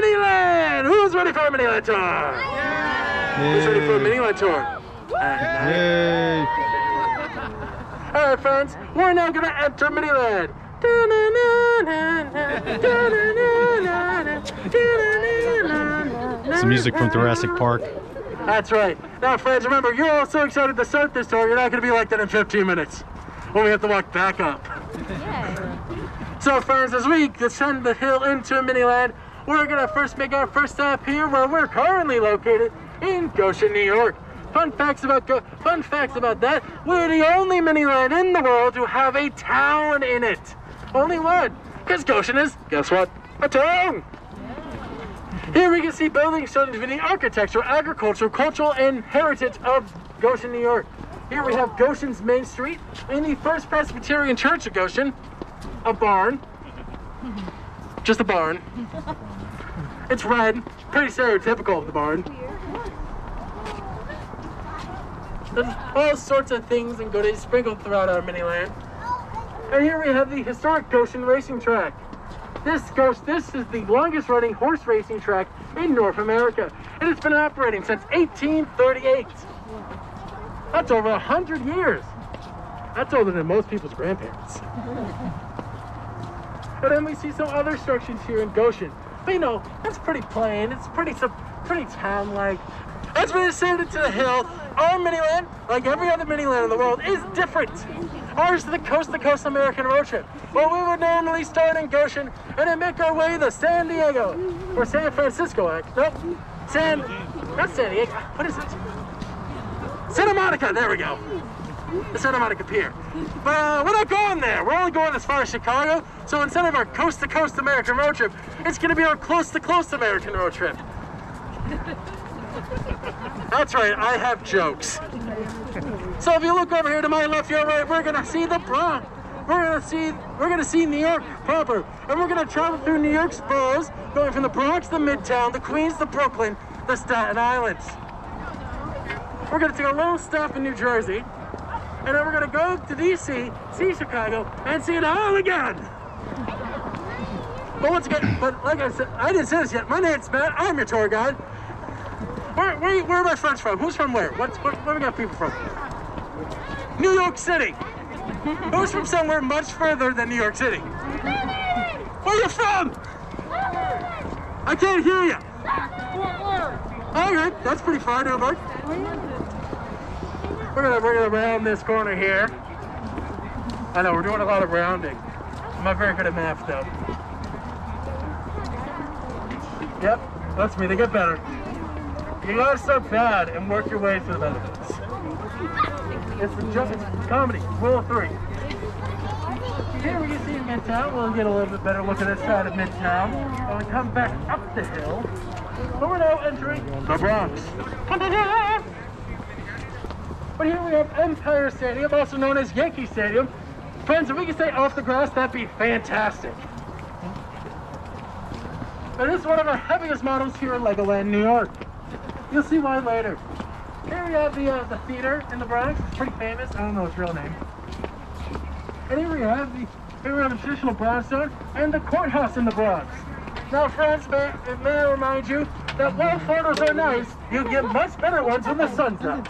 Miniland! Who's ready for a Miniland tour? Yeah. Who's ready for a Miniland tour? Yay! Alright friends, we're now gonna enter Miniland. Some music from Jurassic Park. That's right. Now friends, remember, you're all so excited to start this tour, you're not gonna be like that in 15 minutes. When we have to walk back up. So friends, as we descend the hill into Miniland, we're gonna first make our first stop here where we're currently located in Goshen, New York. Fun facts about that, we're the only Miniland in the world to have a town in it. Only one, because Goshen is, guess what, a town. Here we can see buildings showing the architecture, agriculture, cultural, and heritage of Goshen, New York. Here we have Goshen's Main Street and the First Presbyterian Church of Goshen, a barn, just a barn. It's red, pretty stereotypical of the barn. There's all sorts of things and goodies sprinkled throughout our Miniland. And here we have the historic Goshen racing track. This is the longest running horse racing track in North America. And it's been operating since 1838. That's over 100 years. That's older than most people's grandparents. And then we see some other structures here in Goshen. But you know, that's pretty plain. It's pretty town-like. As we descended to the hill, our Miniland, like every other Miniland in the world, is different. Ours is the coast-to-coast American road trip. Well, we would normally start in Goshen and then make our way to San Diego, or San Francisco, nope, not San Diego, what is it? Santa Monica, there we go. The Santa Monica Pier. But we're not going there. We're only going as far as Chicago. So instead of our coast-to-coast American road trip, it's going to be our close-to-close American road trip. That's right, I have jokes. So if you look over here to my left, your right, we're gonna see the Bronx. We're gonna see New York proper, and we're gonna travel through New York's boroughs, going from the Bronx to Midtown, the Queens to Brooklyn, the Staten Islands. We're gonna take a little stop in New Jersey, and then we're gonna go to DC, see Chicago, and see it all again. But once again, like I said, I didn't say this yet. My name's Matt. I'm your tour guide. Where are my friends from? Who's from where? Where we got people from? New York City. Who's from somewhere much further than New York City? Where you from? I can't hear you. Okay, that's pretty far, Dover. We're gonna round this corner here. I know we're doing a lot of rounding. I'm not very good at math though. Yep, that's me. They get better. You gotta start bad and work your way through the benefits. It's comedy, rule of three. Here we can see Midtown. We'll get a little bit better look at this side of Midtown. When we come back up the hill, but we're now entering the Bronx. But here we have Empire Stadium, also known as Yankee Stadium. Friends, if we can stay off the grass, that'd be fantastic. But this is one of our heaviest models here in Legoland, New York. You'll see why later. Here we have the theater in the Bronx. It's pretty famous. I don't know its real name. And here we have the traditional brownstone and the courthouse in the Bronx. Now, friends, may I remind you that while photos are nice, you get much better ones when the sun's up.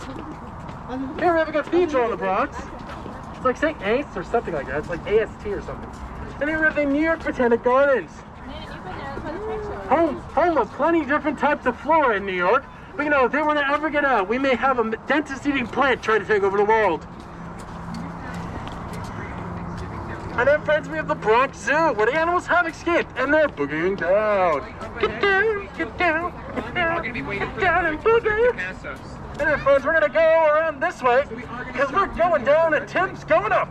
Here we have a cathedral in the Bronx. It's like St. Ace or something like that. It's like AST or something. And here we have the New York Britannic Gardens. Home of plenty different types of flora in New York. But you know, if they were to ever get out, we may have a dentist-eating plant try to take over the world. And then, friends, we have the Bronx Zoo, where the animals have escaped, and they're boogieing down. Get down, get down, get down, get down and boogie. And then, friends, we're going to go around this way, because we're going down and Tim's going up.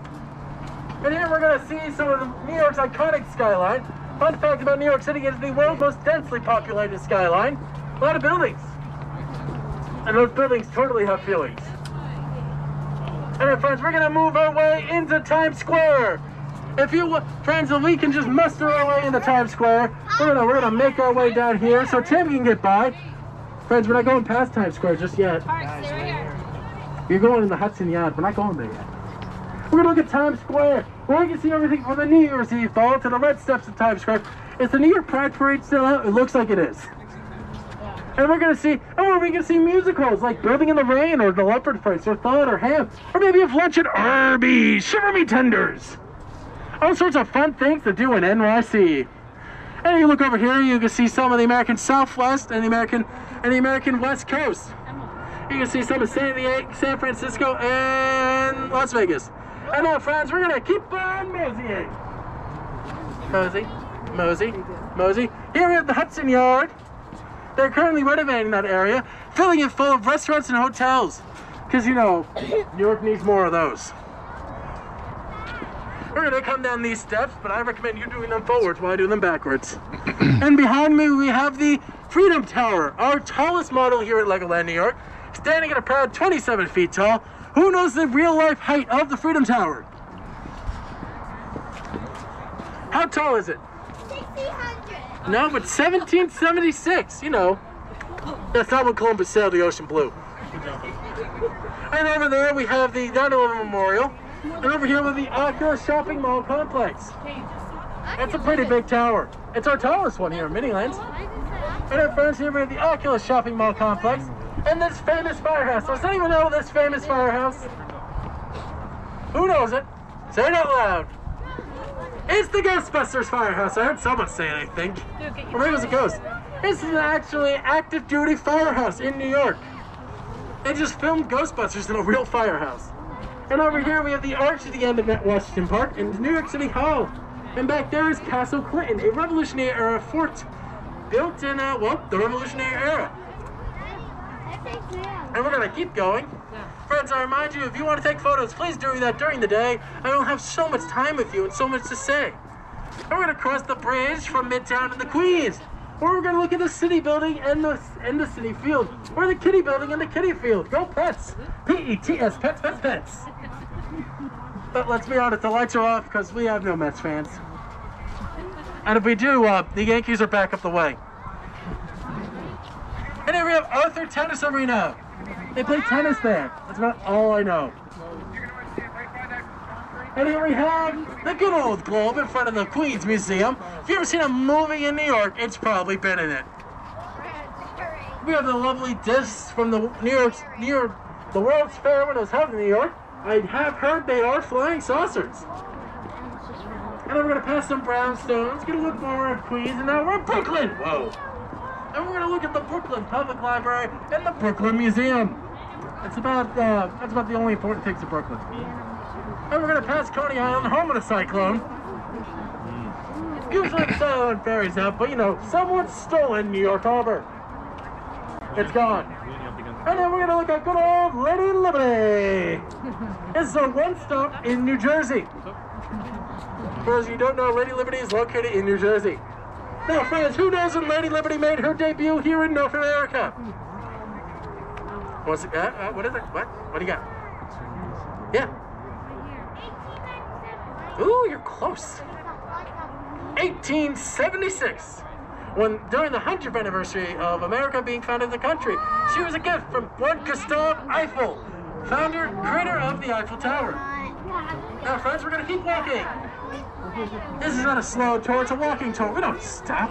And here we're going to see some of the New York's iconic skyline. Fun fact about New York City, it is the world's most densely populated skyline. A lot of buildings. And those buildings totally have feelings. And then, friends, we're going to move our way into Times Square. Friends, if we can just muster our way into Times Square, we're gonna make our way down here so Tim can get by. Friends, we're not going past Times Square just yet. You're going in the Hudson Yard. We're not going there yet. We're gonna look at Times Square, where you can see everything from the New Year's Eve ball to the red steps of Times Square, Is the New York Pride Parade still out? It looks like it is. And we're gonna see, we're gonna see musicals like Building in the Rain or The Leopard Prince or Thud or Ham. Or maybe have lunch at Arby's, Shiver Me Tenders. All sorts of fun things to do in NYC. And you look over here, you can see some of the American Southwest and the American West Coast. You can see some of San Francisco and Las Vegas. And now, friends, we're gonna keep on moseying. Mosey. Here we have the Hudson Yard. They're currently renovating that area, filling it full of restaurants and hotels. Because, you know, New York needs more of those. We're going to come down these steps, but I recommend you doing them forwards while I do them backwards. And behind me, we have the Freedom Tower, our tallest model here at Legoland, New York, standing at a proud 27 feet tall. Who knows the real-life height of the Freedom Tower? How tall is it? 1,600. No, but 1776, you know. That's not when Columbus sailed the ocean blue. And over there we have the Donovan Memorial. And over here with the Oculus shopping mall complex. That's a pretty big tower. It's our tallest one here in Miniland. And our friends here we have the Oculus shopping mall complex. And this famous firehouse. Does anyone know this famous firehouse? Who knows it? Say it out loud. It's the Ghostbusters Firehouse. I heard someone say it, I think. Or maybe it was a ghost. This is actually an active duty firehouse in New York. They just filmed Ghostbusters in a real firehouse. And over here we have the arch at the end of Washington Park and New York City Hall. And back there is Castle Clinton, a Revolutionary era fort built in, the Revolutionary era. And we're going to keep going. Friends, I remind you, if you want to take photos, please do that during the day. I don't have so much time with you and so much to say. And we're going to cross the bridge from Midtown to the Queens. Or we're going to look at the city building and the city field. Or the kitty building and the kitty field. Go Pets! P-E-T-S, pets, pets, pets. But let's be honest, the lights are off because we have no Mets fans. And if we do, the Yankees are back up the way. And here we have Arthur Tennis Arena. They play tennis there. That's about all I know. And here we have the good old Globe in front of the Queens Museum. If you've ever seen a movie in New York, it's probably been in it. We have the lovely discs from the the World's Fair when it was held in New York. I have heard they are flying saucers. And then we're going to pass some brownstones, get a look more at Queens, and now we're in Brooklyn. Whoa. And we're going to look at the Brooklyn Public Library and the Brooklyn Museum. That's about the only important things in Brooklyn. And we're going to pass Coney Island, home of the cyclone. Usually the silent ferries out, but you know, someone's stolen New York Harbor. It's gone. And then we're going to look at good old Lady Liberty. This is a one stop in New Jersey. For those of you who don't know, Lady Liberty is located in New Jersey. Now, friends, who knows when Lady Liberty made her debut here in North America? What's it? What is it? What do you got? Yeah. Ooh, you're close. 1876. During the 100th anniversary of America being founded in the country, she was a gift from one Gustave Eiffel, creator of the Eiffel Tower. Now, friends, we're going to keep walking. This is not a slow tour, it's a walking tour. We don't stop.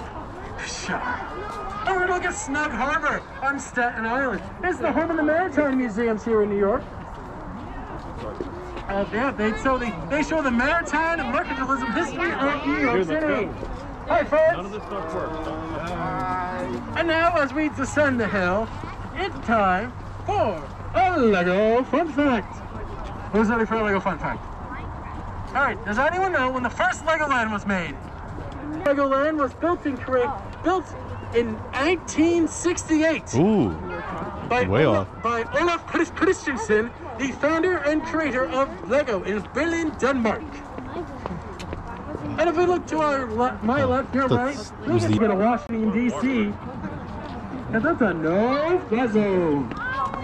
Sure. And we're going to look at Snug Harbor on Staten Island. It's the home of the Maritime Museums here in New York. Yeah, they show the maritime and mercantilism history of New York City. Hi, friends. None of this stuff works. And now, as we descend the hill, it's time for a Lego Fun Fact. Who's ready for a Lego Fun Fact? All right, does anyone know when the first Legoland was made? Legoland was built in 1968. Ooh, by way Olaf off. Christensen, the founder and creator of Lego in Berlin, Denmark. And if we look to my left, your right, we get to go to Washington, D.C. And that's a no-fly zone.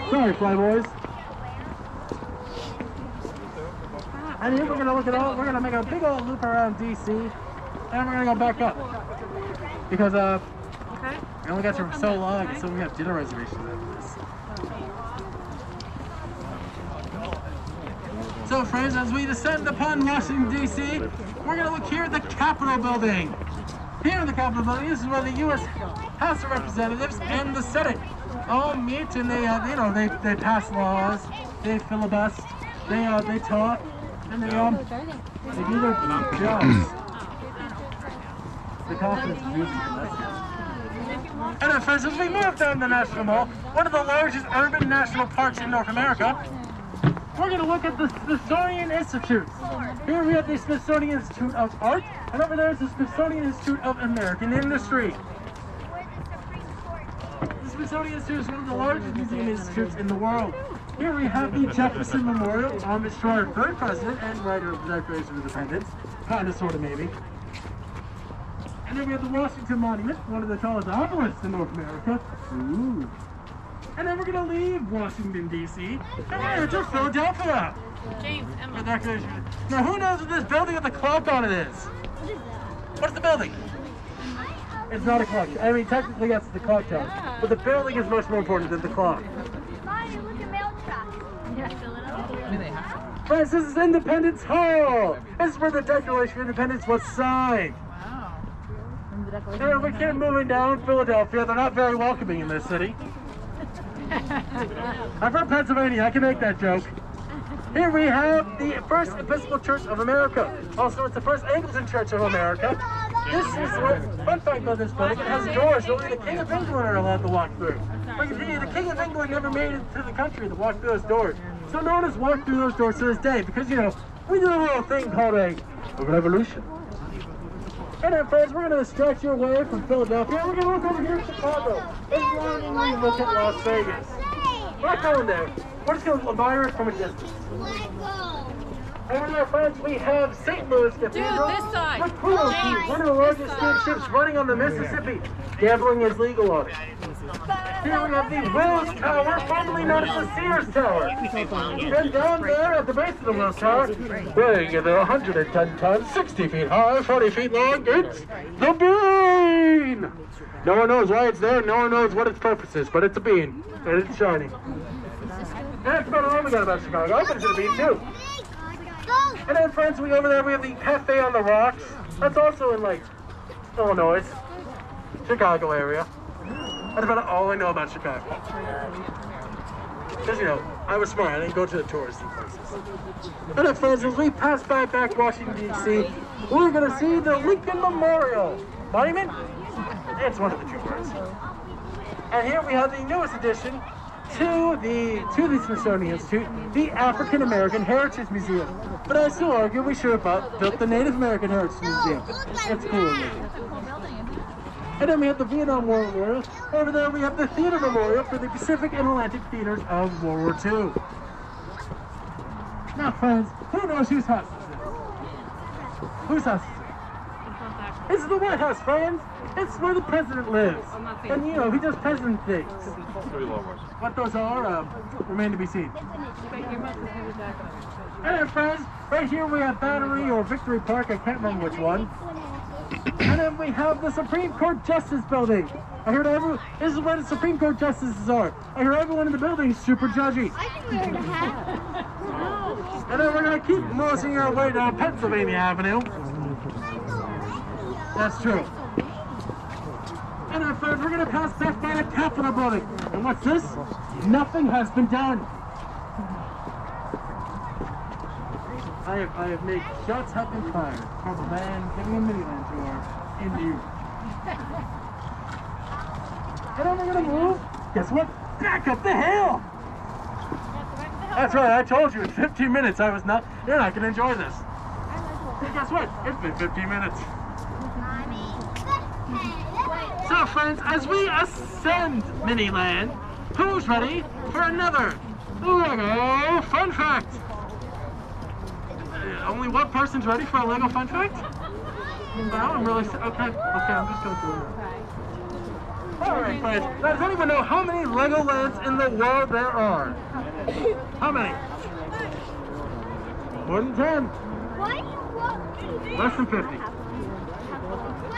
Sorry, flyboys. And here we're going to look at we're going to make a big old loop around D.C. And we're going to go back up. Because, we only got here for so long, and so we have dinner reservations after this. So, friends, as we descend upon Washington, D.C., we're going to look here at the Capitol building. Here in the Capitol building, this is where the U.S. House of Representatives and the Senate all meet, and they pass laws, they filibust, they talk, and they do their jobs. The confidence is usually less. And then, friends, as we move down the National Mall, one of the largest urban national parks in North America, we're going to look at the Smithsonian Institute. Here we have the Smithsonian Institute of Art, and over there is the Smithsonian Institute of American Industry. The Smithsonian Institute is one of the largest museum institutes in the world. Here we have the Jefferson Memorial, homage to our third president and writer of the Declaration of Independence. Kind of, sort of, maybe. And then we have the Washington Monument, one of the tallest obelisks in North America. Ooh. And then we're going to leave Washington, D.C. and we're headed to Philadelphia. James, Emma. Now, who knows what this building with the clock on it is? What's the building? It's not a clock. I mean, technically, that's the clock tower. But the building is much more important than the clock. Mommy, look at mail trucks. Friends, this is Independence Hall. This is where the Declaration of Independence was signed. Wow. We keep moving down Philadelphia. They're not very welcoming in this city. I'm from Pennsylvania. I can make that joke. Here we have the First Episcopal Church of America. Also, it's the First Anglican Church of America. This is what, fun fact about this building, it has doors only the King of England are allowed to walk through. The King of England never made it to the country to walk through those doors. So no one has walked through those doors to this day because, we do a little thing called a revolution. And then, friends, we're going to stretch you away from Philadelphia. We're going to look over here at Chicago. And we're going to look at Las Vegas. We're not going there. We're just going to admire it from a distance. Over there, friends, we have St. Louis Cathedral. Dude, this side. One of the largest steamships running on the Mississippi. Gambling is legal on it. Here we have the Willis Tower, formerly known as the Sears Tower. And down there at the base of the Willis Tower, weighing in 110 tons, 60 feet high, 40 feet long, it's the bean! No one knows why it's there, no one knows what its purpose is, but it's a bean, and it's shiny. And that's about all we got about Chicago. I bet it's a bean too. And then, friends, over there we have the Cafe on the Rocks. That's also in, Illinois, Chicago area. That's about all I know about Chicago. Because, I was smart. I didn't go to the touristy places. And then, friends, as we pass by back Washington, D.C., we're going to see the Lincoln Memorial Monument. It's one of the two words. And here we have the newest addition to the Smithsonian Institute, the African American Heritage Museum. But I still argue we should have built the Native American Heritage Museum. It's cool. And then we have the Vietnam War Memorial. Over there we have the Theater Memorial for the Pacific and Atlantic theaters of World War II. Now, friends, who knows whose house this is? Whose house is it? This is the White House, friends. It's where the president lives. And, he does president things. What those are, remain to be seen. And then, friends, right here we have Battery or Victory Park. I can't remember which one. And then we have the Supreme Court Justice Building. This is where the Supreme Court Justices are. I hear everyone in the building is super judgy. And then we're going to keep moseying our way down Pennsylvania Avenue. That's true. And then, friends, we're going to pass back by the Capitol building. And what's this? Nothing has been done. I have made shots have been fired from a man giving a Miniland tour in New York. And then we're going to move, guess what? Back up the hill! That's right, I told you in 15 minutes you're not going to enjoy this. And guess what? It's been 15 minutes. So, friends, as we ascend Miniland, who's ready for another Lego fun fact? Only one person's ready for a Lego fun fact? No, I'm really... Okay, I'm just going to do it. Alright, friends. Now, does anyone know how many Legolands in the world there are? How many? More than 10. Less than 50.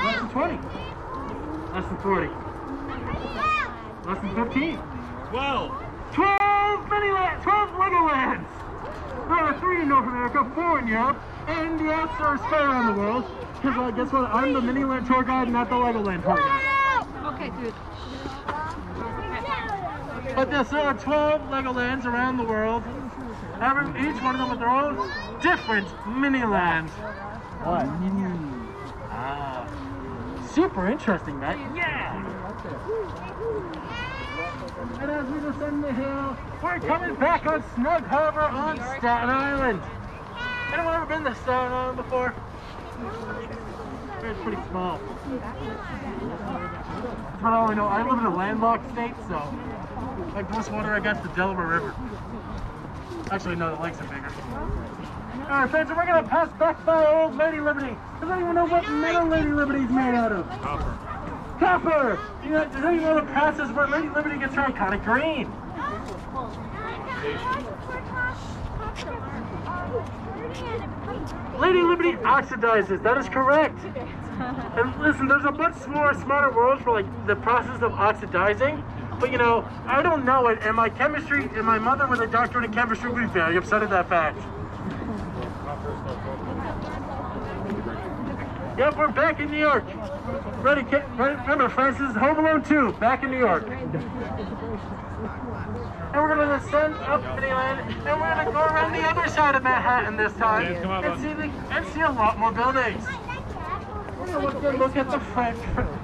Less than 20. Less than 40. Less than 15. 12. 12 Legolands! There are 3 in North America, 4 in Europe, and the answer is spread around the world. because guess what? I'm the Miniland tour guide, not the Legoland tour guide. Okay, dude. But there are 12 Legolands around the world. Each one of them with their own different Miniland. What? Ah, super interesting, Matt. Yeah! And as we descend the hill, we're coming back on Snug Harbor on Staten Island. Anyone ever been to Staten Island before? It's pretty small. That's what I only know. I live in a landlocked state, so like close water against the Delaware River. Actually, no, the lakes are bigger. Alright, friends, so we're going to pass back by old Lady Liberty. Does anyone know what metal Lady Liberty is made out of? Copper. Copper! Does anyone know the process where Lady Liberty gets her iconic green? Lady Liberty oxidizes, that is correct. And listen, there's a much more smarter word for like the process of oxidizing. But you know, I don't know it, and my mother with a doctorate in chemistry would be very upset at that fact. Yep, we're back in New York. Ready? Remember, friends, this is Home Alone 2, back in New York. And we're going to descend up Miniland, and we're going to go around the other side of Manhattan this time, and see a lot more buildings. We're going to look at the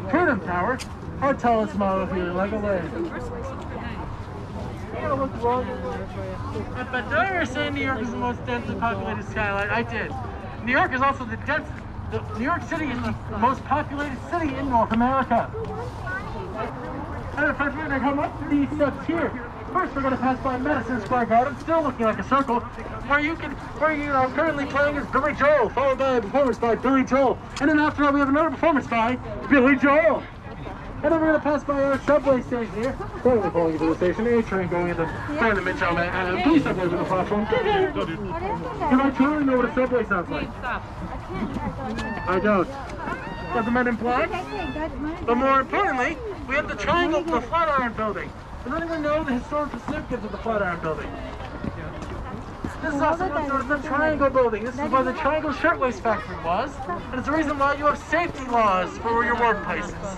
Freedom Tower, our tallest model here in Legoland. We're going to look wrong. But did I ever say New York is the most densely populated skyline? I did. New York is also the densest. New York City is the most populated city in North America. And friends, we're going to come up these steps here. First, we're going to pass by Madison Square Garden, still looking like a circle, where you are currently playing as Billy Joel, followed by a performance by Billy Joel. And then after that, we have another performance by Billy Joel. And then we're going to pass by our subway station here. Currently pulling into the station, A train going into Midtown Manhattan. Please stop over the platform. Because I totally know what a subway sounds like. I don't. Got the Men in Black. But more importantly, we have the triangle, the Flatiron Building. Does anyone know the historical significance of the Flatiron Building? This is also known as the Triangle Building. This is where the Triangle Shirtwaist Factory was. And it's the reason why you have safety laws for your workplaces.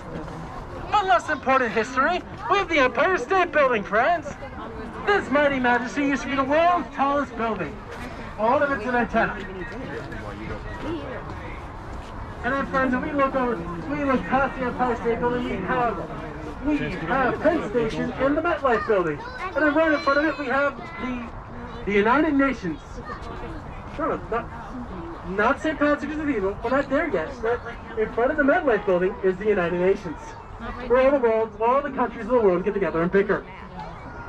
But less important history, we have the Empire State Building, friends. This mighty majesty used to be the world's tallest building. All of it's an antenna. And then, friends, if we look past the Empire State Building, we have Penn Station and the MetLife Building. And then right in front of it, we have the United Nations. Not St. Patrick's Cathedral, we're not there yet. But in front of the MetLife Building is the United Nations, where all the countries of the world get together and bicker.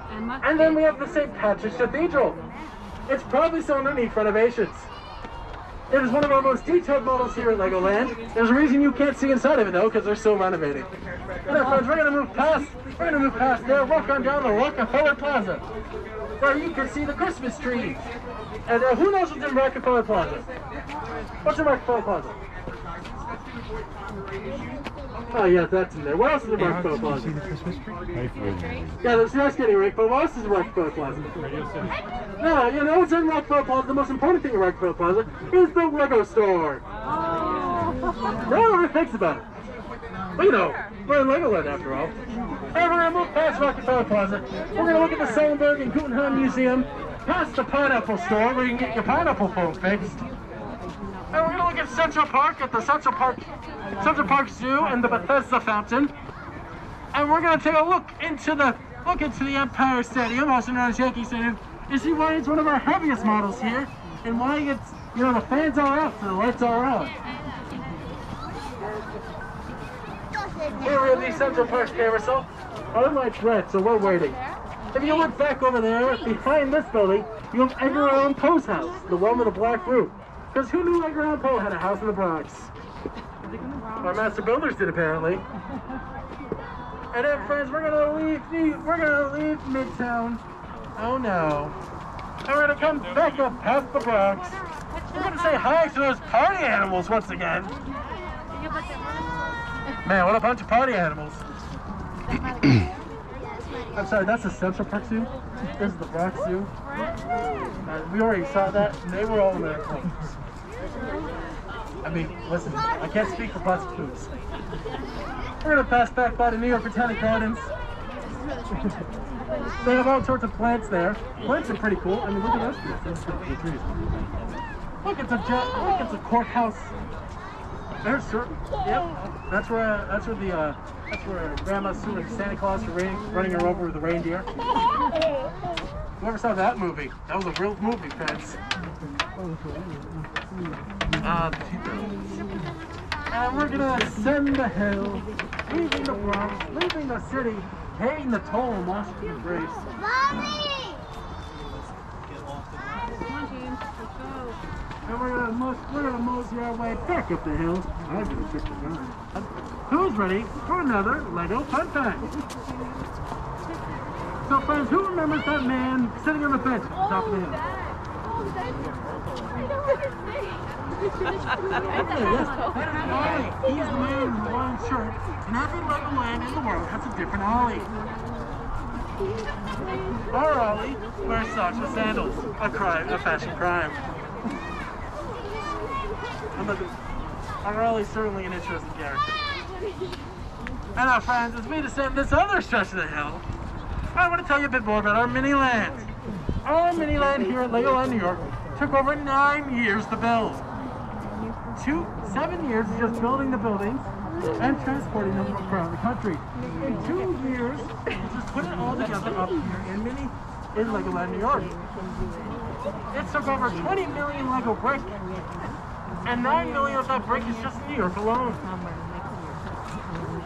And then we have the St. Patrick's Cathedral. It's probably still underneath renovations. It is one of our most detailed models here at Legoland. There's a reason you can't see inside of it though, because they're still renovating. And then, friends, we're gonna move past there, walk on down the Rockefeller Plaza, where you can see the Christmas trees. And who knows what's in Rockefeller Plaza? What's in Rockefeller Plaza? Oh yeah, that's in there. What else is in Rockefeller Plaza? Yeah, that's getting right, but what else is in Rockefeller Plaza? No, you know what's in Rockefeller Plaza? The most important thing in Rockefeller Plaza is the Lego store. No one ever thinks about it. But you know, we're in Legoland after all. And we're going to move past Rockefeller Plaza. We're going to look at the Sullenberg and Guggenheim Museum, past the pineapple store where you can get your pineapple phone fixed. And we're going to look at Central Park, at the Central Park Zoo and the Bethesda Fountain. And we're going to take a look into the Empire Stadium, also known as Yankee Stadium. You see why it's one of our heaviest models here, and why it's, you know, the fans are out, so the lights are on. Here we have the Central Park carousel. Our light's red, so we're waiting. If you look back over there, behind this building, you have Edgar Allan Poe's house, the one with the black roof. Because who knew Edgar Allan Poe had a house in the Bronx? Our master builders did, apparently. And then, friends, we're gonna leave Midtown. Oh no. And we're gonna come back up past the Bronx. We're gonna say hi to those party animals once again. Man, what a bunch of party animals. I'm sorry, that's the Central Park Zoo. This is the Bronx Zoo. We already saw that, and they were all there. I mean, listen, I can't speak for prostitutes. We're gonna pass back by the New York Britannic Gardens. They have all sorts of plants there. Plants are pretty cool. I mean, look at those trees. Look, it's a courthouse. There's certain. Yep. That's where Grandma's suing Santa Claus for running her over with the reindeer. Whoever saw that movie? That was a real movie, friends. And we're gonna ascend the hill, leaving the Bronx, leaving the city, paying the toll in Washington Grace. And we're gonna mosey our way back up the hill. I'm gonna pick the gun. Who's ready for another Lego fun fact? So friends, who remembers that man sitting on the bench at the top of the hill? He's the man in the orange shirt, and every Legoland in the world has a different Ollie. Our Ollie wears socks with sandals, a fashion crime. Our Ollie's certainly an interesting character. And our friends, as we descend this other stretch of the hill, I want to tell you a bit more about our Miniland. Our Miniland here at Legoland, New York, took over 9 years to build. 7 years just building the buildings and transporting them around the country. In 2 years, just put it all together up here in Legoland, New York. It took over 20 million Lego bricks, and 9 million of that brick is just in New York alone.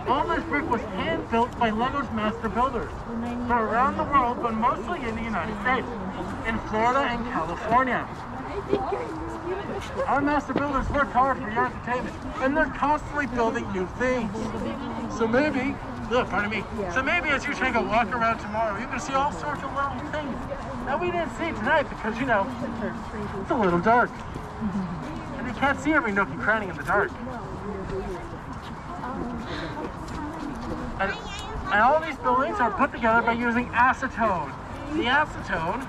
All this brick was hand-built by Lego's master builders from around the world, but mostly in the United States, in Florida and California. Our master builders work hard for your entertainment, and they're constantly building new things. So maybe, so maybe as you take a walk around tomorrow, you can see all sorts of little things that we didn't see tonight because, you know, it's a little dark. And you can't see every nook and cranny in the dark. And all these buildings are put together by using acetone. The acetone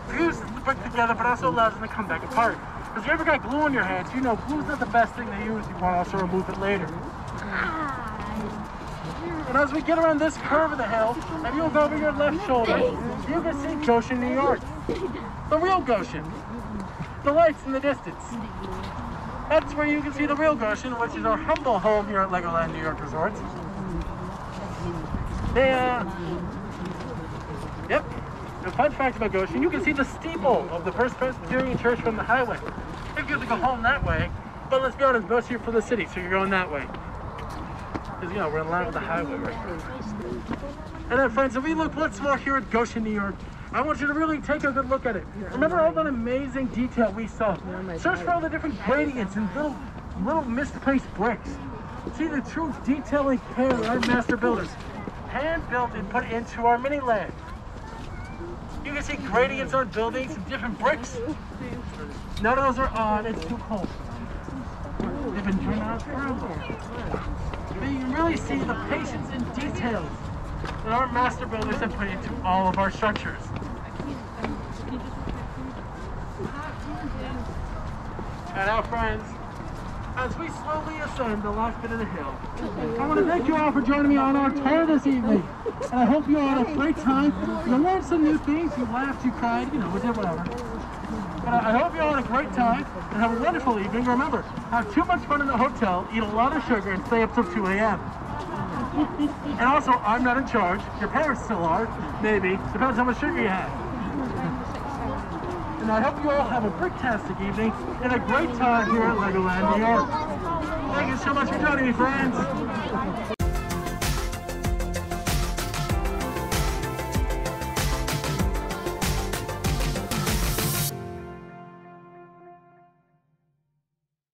fuses the brick together, but also allows them to come back apart. Because if you ever got glue on your hands, you know glue's not the best thing to use. You want to also remove it later. And as we get around this curve of the hill, and you look over your left shoulder, you can see Goshen, New York. The real Goshen. The lights in the distance. That's where you can see the real Goshen, which is our humble home here at Legoland New York Resorts. Yep. The fun fact about Goshen, you can see the steeple of the First Presbyterian Church from the highway. If you have to go home that way, but let's be honest, most here for the city, so you're going that way. Because, you know, we're in line with the highway right now. And then, friends, if we look once more here at Goshen, New York, I want you to really take a good look at it. Remember all that amazing detail we saw. Search for all the different gradients and little misplaced bricks. See the true detail and care of our master builders. Hand-built and put into our Miniland. You can see gradients on buildings and different bricks. None of those are on, it's too cold. They've been turned out forever. But you can really see the patience and details that our master builders have put into all of our structures. And our friends, as we slowly ascend the last bit of the hill, I want to thank you all for joining me on our tour this evening. And I hope you all had a great time. You learned some new things, you laughed, you cried, you know, we did whatever. But I hope you all had a great time and have a wonderful evening. Remember, have too much fun in the hotel, eat a lot of sugar, and stay up till 2 a.m. And also, I'm not in charge. Your parents still are, maybe. Depends how much sugar you have. And I hope you all have a fantastic evening and a great time here at Legoland, New York. Thank you so much for joining me, friends.